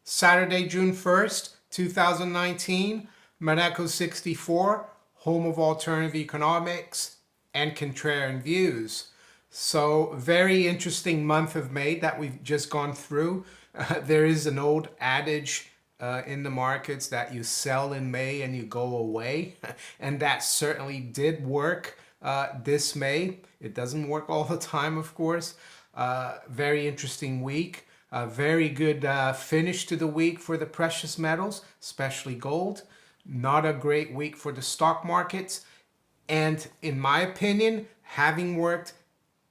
Saturday, June 1st, 2019, Maneco 64, home of alternative economics and contrarian views. So, very interesting month of May that we've just gone through. There is an old adage in the markets that you sell in May and you go away, and that certainly did work this May. It doesn't work all the time, of course. Very interesting week. Very good finish to the week for the precious metals, especially gold. Not a great week for the stock markets. And in my opinion, having worked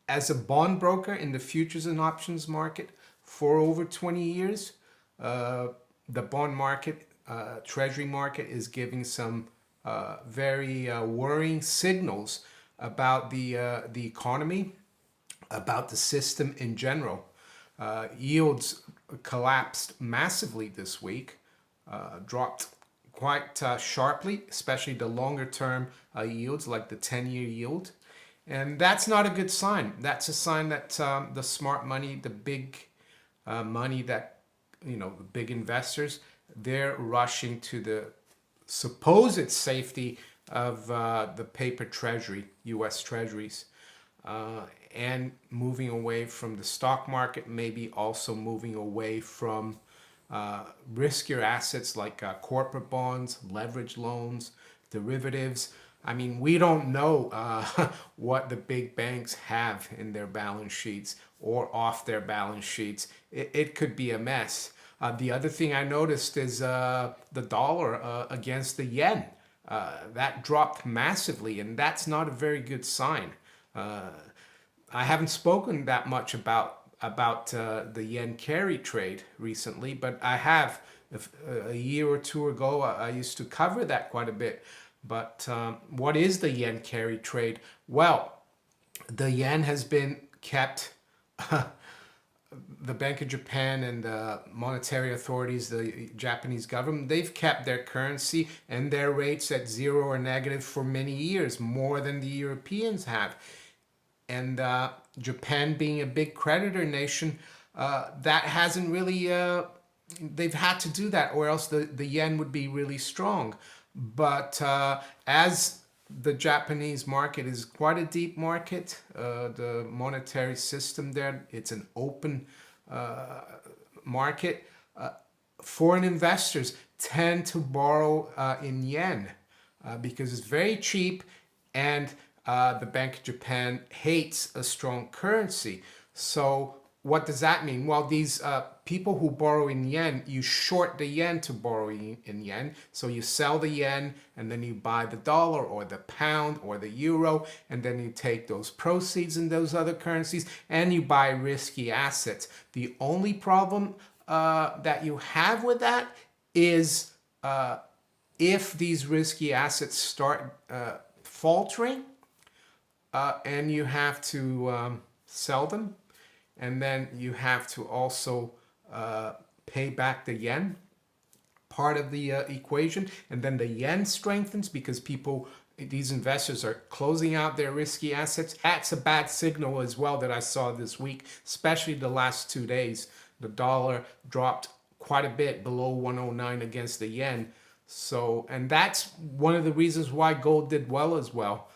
as a bond broker in the futures and options market for over 20 years, the bond market, treasury market is giving some very worrying signals about the economy, about the system in general. Yields collapsed massively this week, dropped quite sharply, especially the longer term yields like the 10-year yield. And that's not a good sign. That's a sign that the smart money, the big money that, the big investors, they're rushing to the supposed safety of the paper treasury, US treasuries, and moving away from the stock market, maybe also moving away from riskier assets like corporate bonds, leverage loans, derivatives. I mean, we don't know what the big banks have in their balance sheets or off their balance sheets. It could be a mess. The other thing I noticed is the dollar against the yen. That dropped massively, and that's not a very good sign. I haven't spoken that much about the yen carry trade recently, but I have. A year or two ago, I used to cover that quite a bit. But what is the yen carry trade? Well, the yen has been kept, the Bank of Japan and the monetary authorities, the Japanese government, they've kept their currency and their rates at zero or negative for many years, more than the Europeans have. And Japan being a big creditor nation, that hasn't really, they've had to do that, or else the yen would be really strong. But as the Japanese market is quite a deep market, the monetary system there, it's an open market. Foreign investors tend to borrow in yen because it's very cheap, and the Bank of Japan hates a strong currency. So what does that mean? Well, these people who borrow in yen, you short the yen to borrow in yen. So you sell the yen and then you buy the dollar or the pound or the euro, and then you take those proceeds in those other currencies and you buy risky assets. The only problem that you have with that is if these risky assets start faltering and you have to sell them, and then you have to also pay back the yen, part of the equation. And then the yen strengthens because these investors are closing out their risky assets. That's a bad signal as well that I saw this week, especially the last 2 days. The dollar dropped quite a bit below 109 against the yen. So, and that's one of the reasons why gold did well as well,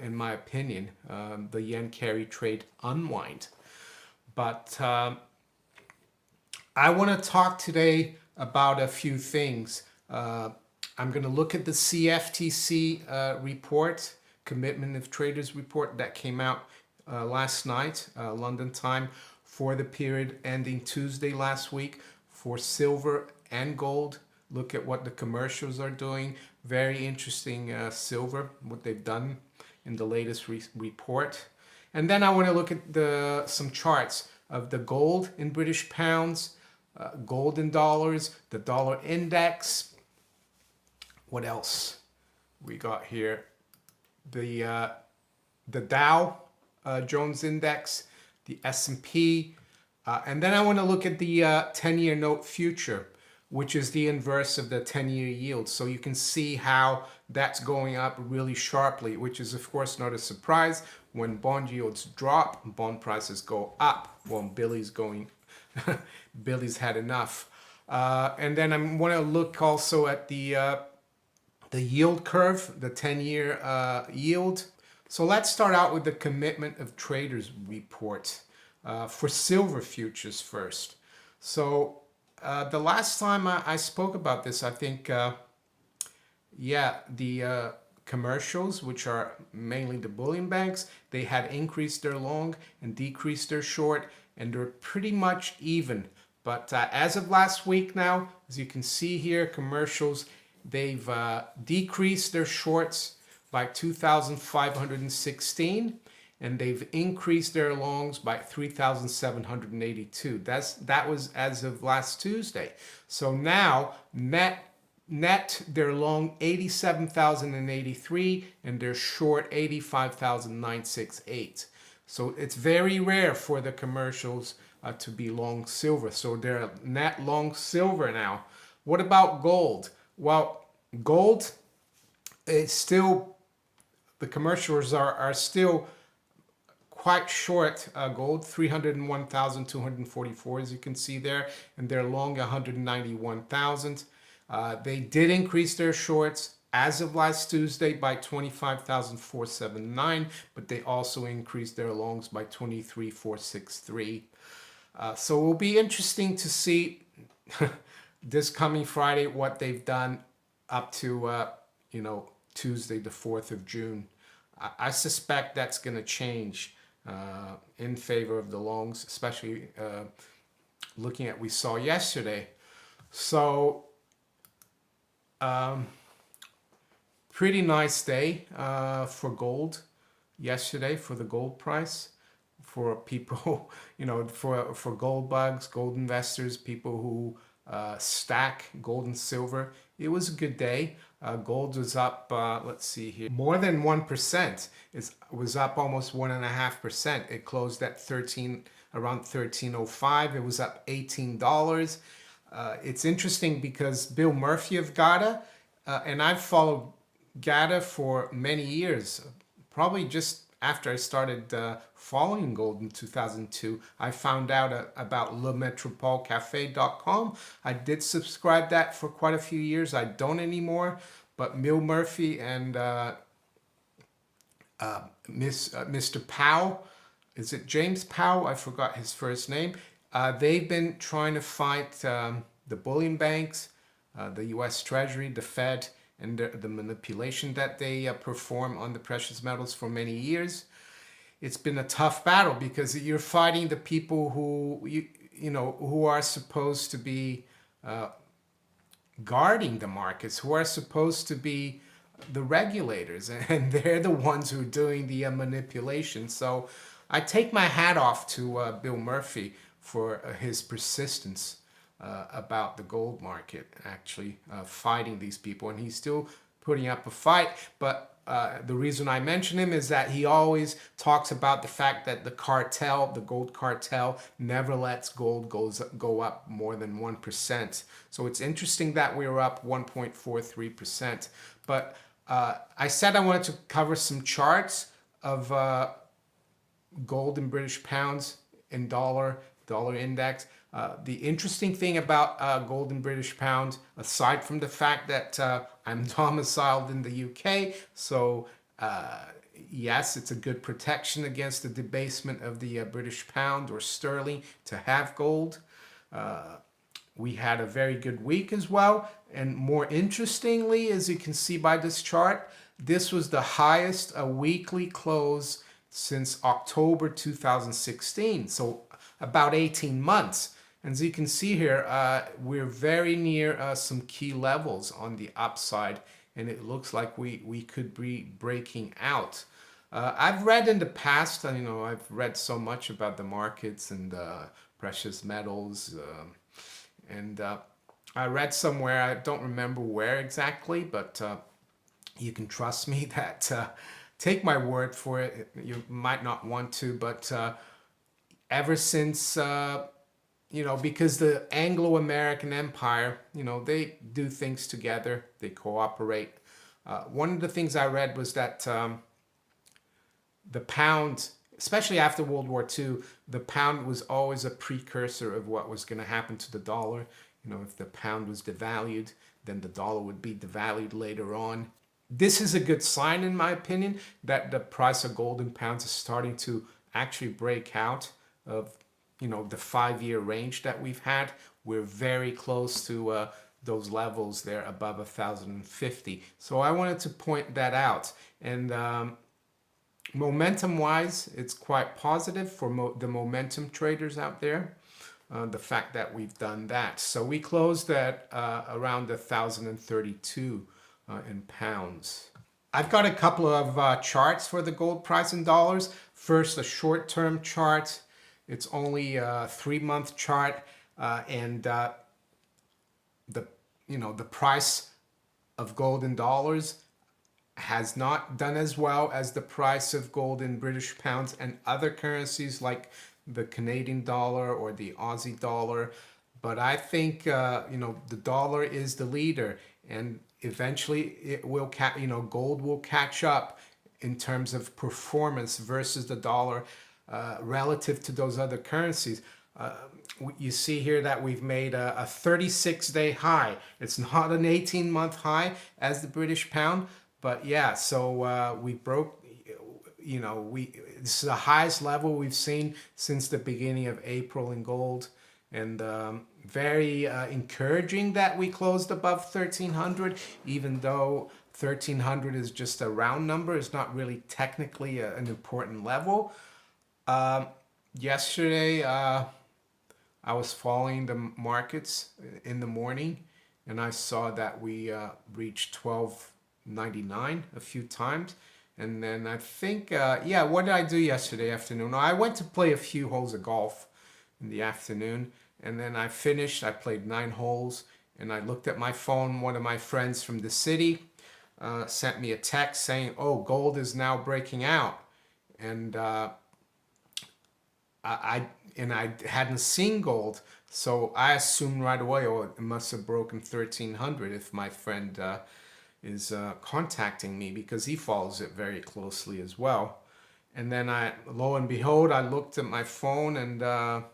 in my opinion. The yen carry trade unwind. But I want to talk today about a few things. I'm going to look at the CFTC report, Commitment of Traders report, that came out last night, London time, for the period ending Tuesday last week for silver and gold. Look at what the commercials are doing. Very interesting silver, what they've done in the latest report. And then I want to look at some charts of the gold in British pounds, gold in dollars, the dollar index. What else we got here? The Dow Jones index, the S&P, and then I want to look at the 10-year note future, which is the inverse of the 10-year yield. So you can see how that's going up really sharply, which is of course not a surprise. When bond yields drop, bond prices go up. Well, Billy's had enough. And then I want to look also at the yield curve, the 10-year yield. So let's start out with the commitment of traders report for silver futures first. So the last time I spoke about this, I think, the commercials, which are mainly the bullion banks, they had increased their long and decreased their short, and they're pretty much even. But as of last week now, as you can see here, commercials, they've decreased their shorts by 2,516, and they've increased their longs by 3,782. That was as of last Tuesday. So now net they're long 87,083 and they're short 85,968. So it's very rare for the commercials to be long silver. So they're net long silver now. What about gold? Well, gold is still, the commercials are still quite short gold, 301,244 as you can see there, and they're long 191,000. They did increase their shorts as of last Tuesday by 25,479, but they also increased their longs by 23,463. So it will be interesting to see this coming Friday what they've done up to Tuesday the 4th of June. I suspect that's going to change in favor of the longs, especially looking at what we saw yesterday. So pretty nice day for gold yesterday, for the gold price, for people, for gold bugs, gold investors, people who stack gold and silver. It was a good day. Gold was up, let's see here, more than 1%. It was up almost 1.5%. It closed at around 13.05. It was up $18. It's interesting because Bill Murphy of GATA, and I've followed GATA for many years, probably just after I started following gold in 2002, I found out about lemetropolecafe.com. I did subscribe that for quite a few years. I don't anymore, but Bill Murphy and Mr. Powell, is it James Powell? I forgot his first name. They've been trying to fight the bullion banks, the U.S. Treasury, the Fed, and the manipulation that they perform on the precious metals for many years. It's been a tough battle because you're fighting the people who who are supposed to be guarding the markets, who are supposed to be the regulators, and they're the ones who are doing the manipulation. So I take my hat off to Bill Murphy for his persistence about the gold market, actually fighting these people, and he's still putting up a fight. But the reason I mention him is that he always talks about the fact that the cartel, the gold cartel, never lets gold go up more than 1%. So it's interesting that we were up 1.43%. But I said I wanted to cover some charts of gold in British pounds and dollar index. The interesting thing about gold and British pound, aside from the fact that I'm domiciled in the UK, so yes, it's a good protection against the debasement of the British pound or sterling to have gold. We had a very good week as well, and more interestingly, as you can see by this chart, this was the highest weekly close since October 2016, so about 18 months. And as you can see here, we're very near some key levels on the upside, and it looks like we could be breaking out. I've read in the past, I've read so much about the markets and precious metals, and I read somewhere, I don't remember where exactly, but you can trust me that, take my word for it, you might not want to, but ever since, because the Anglo-American Empire, they do things together, they cooperate. One of the things I read was that the pound, especially after World War II, the pound was always a precursor of what was going to happen to the dollar. You know, if the pound was devalued, then the dollar would be devalued later on. This is a good sign, in my opinion, that the price of gold in pounds is starting to actually break out of, you know, the 5-year range that we've had. We're very close to those levels there above 1,050. So I wanted to point that out. And momentum wise, it's quite positive for the momentum traders out there. The fact that we've done that. So we closed at around 1,032 in pounds. I've got a couple of charts for the gold price in dollars. First, a short-term chart. It's only a 3-month chart, and the price of gold in dollars has not done as well as the price of gold in British pounds and other currencies like the Canadian dollar or the Aussie dollar. But I think the dollar is the leader, and eventually it will gold will catch up in terms of performance versus the dollar relative to those other currencies. You see here that we've made a 36-day high. It's not an 18-month high as the British pound, but yeah, so we broke, this is the highest level we've seen since the beginning of April in gold. And very encouraging that we closed above 1,300, even though 1,300 is just a round number. It's not really technically an important level. Yesterday, I was following the markets in the morning, and I saw that we reached 12.99 a few times. And then I think, what did I do yesterday afternoon? I went to play a few holes of golf in the afternoon, and then I finished. I played 9 holes, and I looked at my phone. One of my friends from the city sent me a text saying, "Oh, gold is now breaking out," and I hadn't seen gold, so I assumed right away, oh, it must have broken 1,300 if my friend is contacting me, because he follows it very closely as well. And then lo and behold, I looked at my phone, and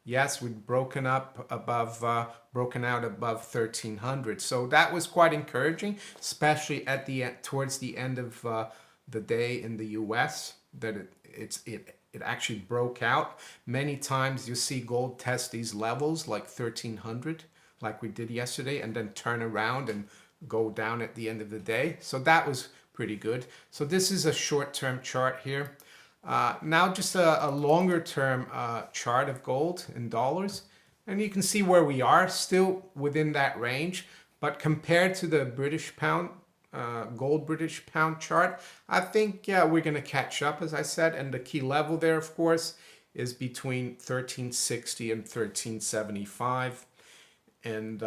yes, we'd broken out above 1,300. So that was quite encouraging, especially towards the end of the day in the U.S. that it actually broke out. Many times you see gold test these levels like 1,300, like we did yesterday, and then turn around and go down at the end of the day. So that was pretty good. So this is a short-term chart here. Now just a longer-term chart of gold in dollars. And you can see where we are, still within that range. But compared to the British pound, gold British pound chart, I think, yeah, we're going to catch up, as I said. And the key level there, of course, is between 1360 and 1375. And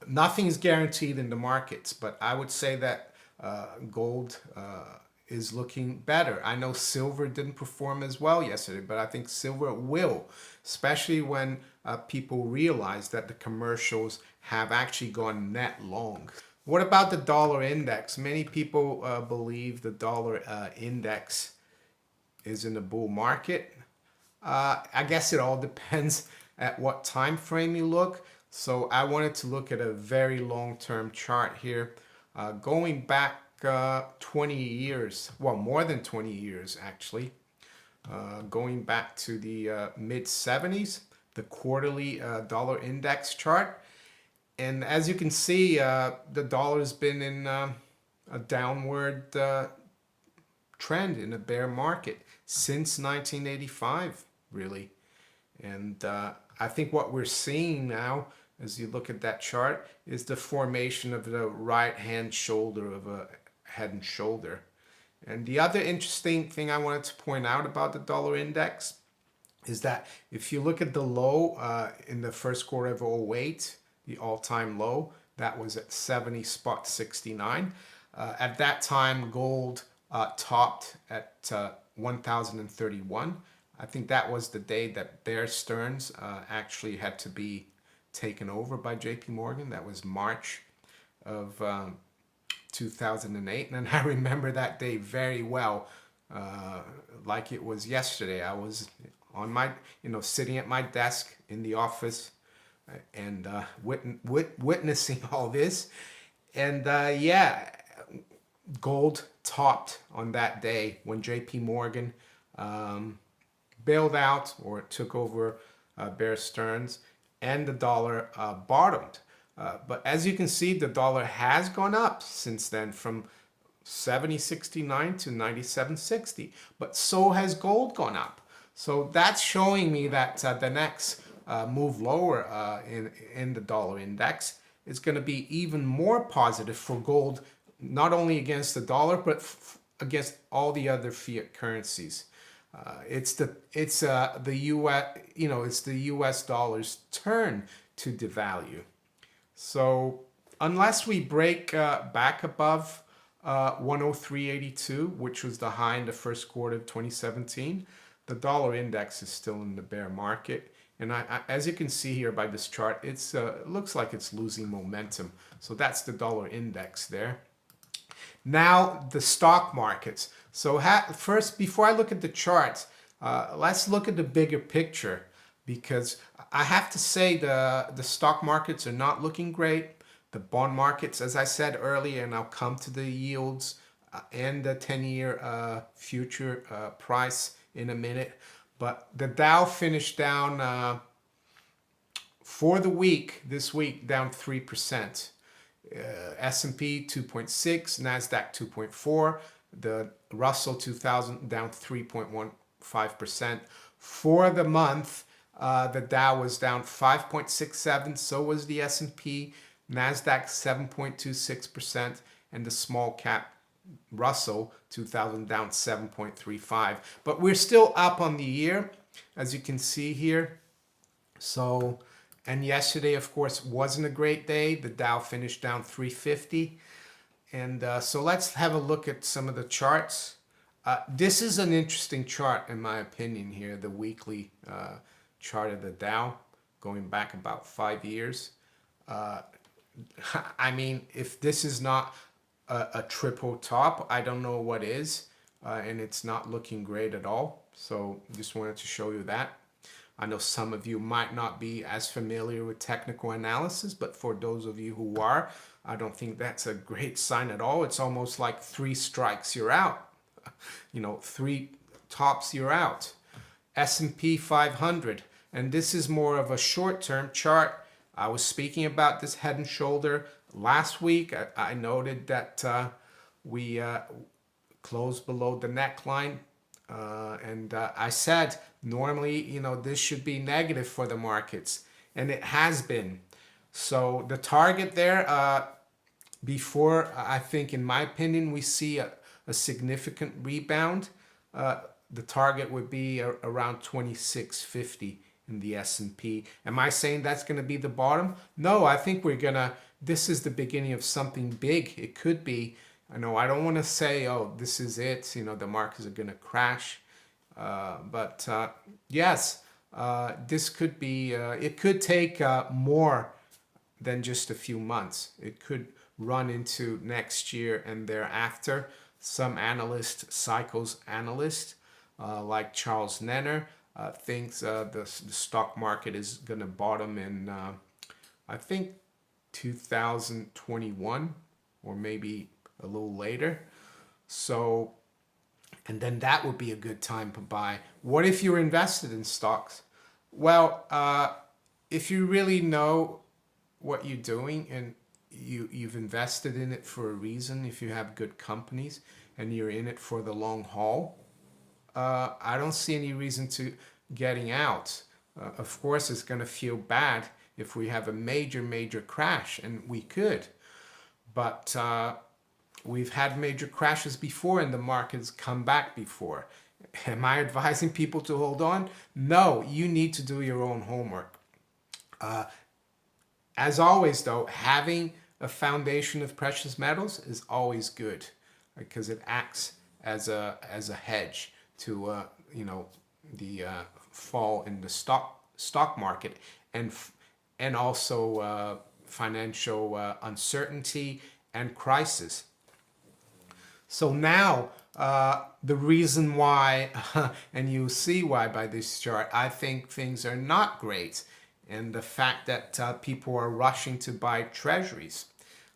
nothing's guaranteed in the markets, but I would say that gold is looking better. I know silver didn't perform as well yesterday, but I think silver will, especially when people realize that the commercials have actually gone net long. What about the dollar index? Many people believe the dollar index is in a bull market. I guess it all depends at what time frame you look. So I wanted to look at a very long-term chart here, going back 20 years, well, more than 20 years actually, going back to the mid-70s, the quarterly dollar index chart. And as you can see, the dollar's been in a downward trend in a bear market since 1985, really. And I think what we're seeing now, as you look at that chart, is the formation of the right-hand shoulder of a head and shoulder. And the other interesting thing I wanted to point out about the dollar index is that if you look at the low in the first quarter of 2008, the all-time low, that was at 70.69. At that time, gold topped at 1,031. I think that was the day that Bear Stearns actually had to be taken over by JP Morgan. That was March of 2008. And I remember that day very well, like it was yesterday. I was on my, sitting at my desk in the office and witnessing all this. And yeah, gold topped on that day when JP Morgan bailed out or took over Bear Stearns, and the dollar bottomed. But as you can see, the dollar has gone up since then from 70.69 to 97.60, but so has gold gone up. So that's showing me that the next move lower in the dollar index is going to be even more positive for gold, not only against the dollar but against all the other fiat currencies. It's the U.S. It's the U.S. dollar's turn to devalue. So unless we break back above 103.82, which was the high in the first quarter of 2017, the dollar index is still in the bear market. And as you can see here by this chart, it looks like it's losing momentum. So that's the dollar index there. Now the stock markets. So first, before I look at the charts, let's look at the bigger picture, because I have to say the stock markets are not looking great. The bond markets, as I said earlier, and I'll come to the yields and the 10-year future price in a minute. But the Dow finished down for the week, this week, down 3%. S&P 2.6, NASDAQ 2.4, the Russell 2000 down 3.15%. For the month, the Dow was down 5.67, so was the S&P, NASDAQ 7.26%, and the small cap Russell 2000 down 7.35. But we're still up on the year, as you can see here. So, and yesterday, of course, wasn't a great day. The Dow finished down 350. And so let's have a look at some of the charts. This is an interesting chart, in my opinion, here, the weekly chart of the Dow, going back about 5 years. I mean, if this is not a triple top, I don't know what is. And it's not looking great at all. So just wanted to show you that. I know some of you might not be as familiar with technical analysis, but for those of you who are, I don't think that's a great sign at all. It's almost like 3 strikes, you're out. 3 tops, you're out. S&P 500, and this is more of a short-term chart. I was speaking about this head and shoulder last week. I noted that we closed below the neckline. And I said, normally, this should be negative for the markets, and it has been. So the target there, before, I think, in my opinion, we see a significant rebound, the target would be around 2650 in the S&P. Am I saying that's going to be the bottom? No, I think this is the beginning of something big. It could be. I know I don't want to say, oh, this is it, the markets are going to crash. But yes, this could be, it could take more than just a few months. It could run into next year and thereafter. Some cycles analysts, like Charles Nenner, thinks the stock market is going to bottom in, I think, 2021 or maybe a little later. So, and then that would be a good time to buy. What if you're invested in stocks? Well, if you really know what you're doing and you've invested in it for a reason, if you have good companies and you're in it for the long haul, I don't see any reason to getting out. Of course, it's going to feel bad if we have a major crash, and we could. But we've had major crashes before and the markets come back before. Am I advising people to hold on? No, you need to do your own homework. As always, though, having a foundation of precious metals is always good, because it acts as a hedge to the fall in the stock market and also financial uncertainty and crisis. So now the reason why, and you see why by this chart, I think things are not great and the fact that people are rushing to buy treasuries.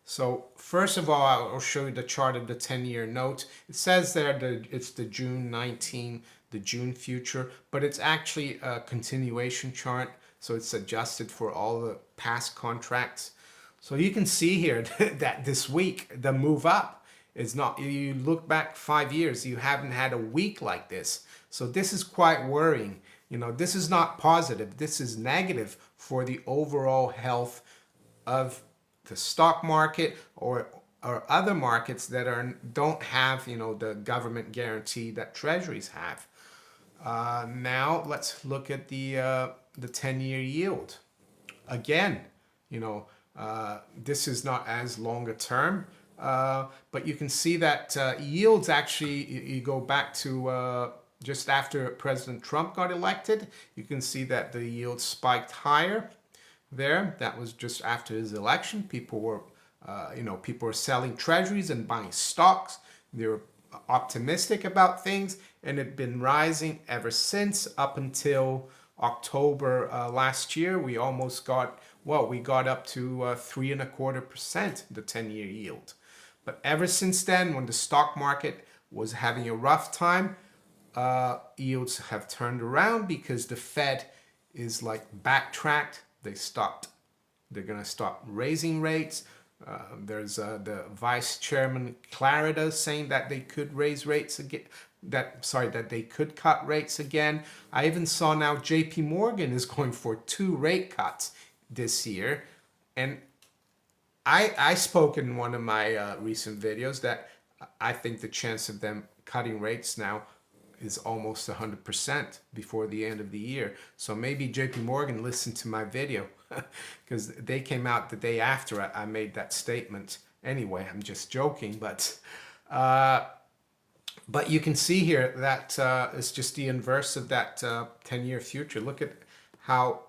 So first of all, I'll show you the chart of the 10-year note. It says there that it's the June 19, the June future, but it's actually a continuation chart. So it's adjusted for all the past contracts. So you can see here that this week, the move up is not, you look back 5 years, you haven't had a week like this. So this is quite worrying. You know, this is not positive. This is negative for the overall health of the stock market or other markets that don't have, you know, the government guarantee that treasuries have. Now let's look at the 10-year yield. Again, you know, this is not as longer term, but you can see that yields actually, you go back to just after President Trump got elected, you can see that the yield spiked higher there. That was just after his election. People were, people were selling treasuries and buying stocks. They were optimistic about things, and it had been rising ever since up until October last year. We almost got, we got up to 3.25%, the 10-year yield. But ever since then, when the stock market was having a rough time, yields have turned around because the Fed is like backtracked. They're going to stop raising rates. There's the Vice Chairman Clarida saying that they could raise rates again. That they could cut rates again. I even saw now JP Morgan is going for 2 rate cuts this year. And I spoke in one of my recent videos that I think the chance of them cutting rates now is almost 100% before the end of the year. So maybe JP Morgan listened to my video because they came out the day after I made that statement. Anyway, I'm just joking, but you can see here that it's just the inverse of that 10-year future. Look at how,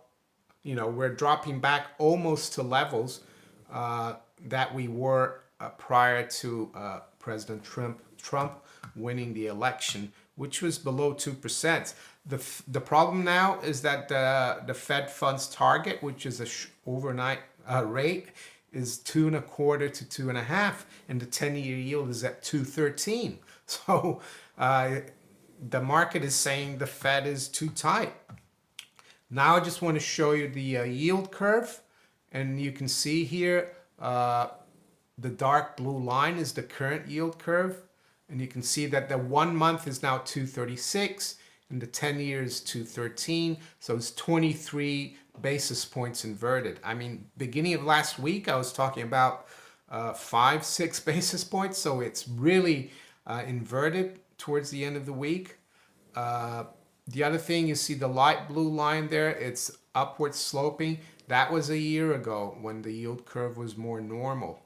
you know, we're dropping back almost to levels that we were prior to President Trump winning the election, which was below 2%. The problem now is that the Fed funds target, which is a overnight rate, is 2.25 to 2.5, and the 10-year yield is at 2.13. So the market is saying the Fed is too tight. Now I just want to show you the yield curve, and you can see here the dark blue line is the current yield curve. And you can see that the 1 month is now 236 and the 10 years 213. So it's 23 basis points inverted. I mean, beginning of last week, I was talking about 5-6 basis points. So it's really inverted towards the end of the week. The other thing, you see the light blue line there, it's upward sloping. That was a year ago when the yield curve was more normal.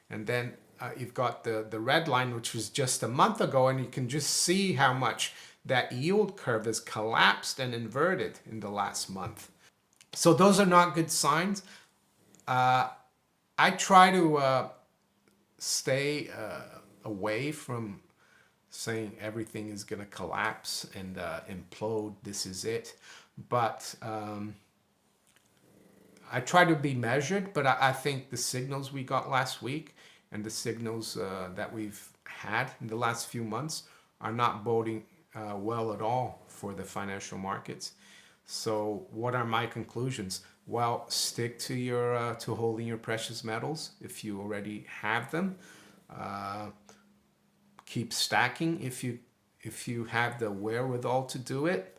And then you've got the red line, which was just a month ago, and you can just see how much that yield curve has collapsed and inverted in the last month. So those are not good signs. I try to stay away from saying everything is going to collapse and implode, this is it. But I try to be measured, but I think the signals we got last week and the signals that we've had in the last few months are not boding well at all for the financial markets. So what are my conclusions? Well, stick to your to holding your precious metals if you already have them. Keep stacking if you have the wherewithal to do it.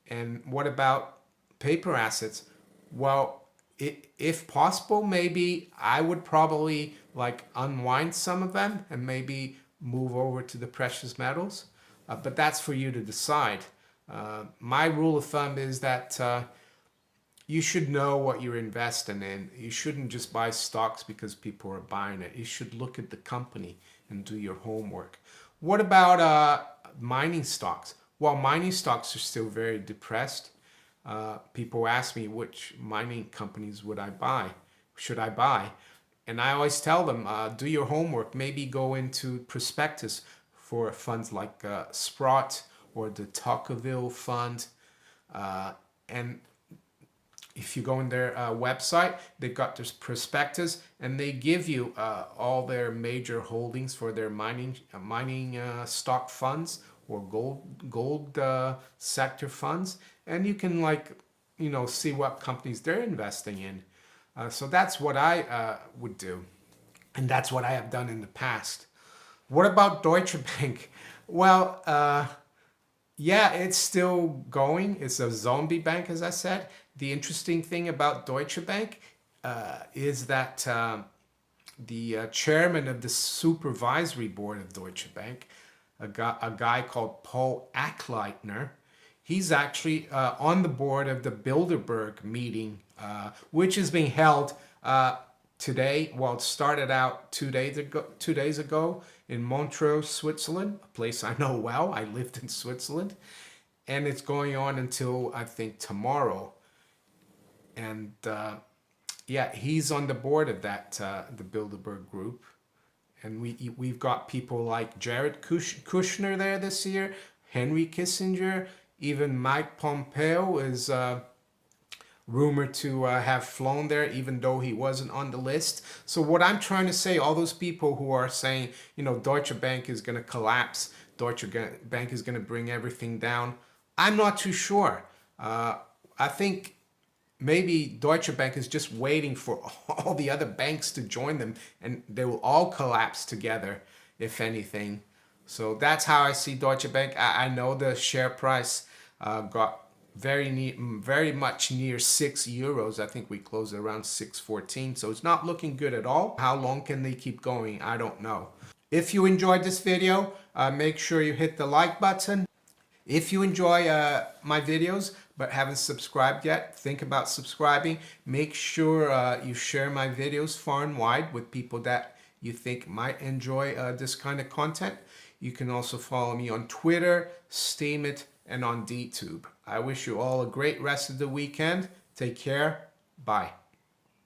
And what about paper assets? Well, if possible, maybe I would probably like unwind some of them and maybe move over to the precious metals. But that's for you to decide. My rule of thumb is that you should know what you're investing in. You shouldn't just buy stocks because people are buying it. You should look at the company and do your homework. What about mining stocks? Well, mining stocks are still very depressed. People ask me which mining companies should I buy? And I always tell them, do your homework. Maybe go into prospectus for funds like Sprott or the Tocqueville Fund. And if you go in their website, they've got this prospectus, and they give you all their major holdings for their mining stock funds or gold sector funds, and you can, like, see what companies they're investing in. So that's what I would do, and that's what I have done in the past. What about Deutsche Bank? Well, yeah, it's still going. It's a zombie bank, as I said. The interesting thing about Deutsche Bank is that the chairman of the supervisory board of Deutsche Bank, a guy called Paul Achleitner, he's actually on the board of the Bilderberg meeting, which is being held today. Well, it started out 2 days ago in Montreux, Switzerland, a place I know well. I lived in Switzerland. And it's going on until, I think, tomorrow. And yeah, he's on the board of that, the Bilderberg group. And we've got people like Jared Kushner there this year, Henry Kissinger, even Mike Pompeo is rumored to have flown there, even though he wasn't on the list. So what I'm trying to say, all those people who are saying, Deutsche Bank is going to collapse, Deutsche Bank is going to bring everything down, I'm not too sure. I think maybe Deutsche Bank is just waiting for all the other banks to join them, and they will all collapse together, if anything. So that's how I see Deutsche Bank. I know the share price got very much near €6. I think we closed around 6.14, so it's not looking good at all. How long can they keep going? I don't know. If you enjoyed this video, make sure you hit the like button. If you enjoy my videos but haven't subscribed yet, think about subscribing. Make sure you share my videos far and wide with people that you think might enjoy this kind of content. You can also follow me on Twitter, Steemit, and on DTube. I wish you all a great rest of the weekend. Take care. Bye.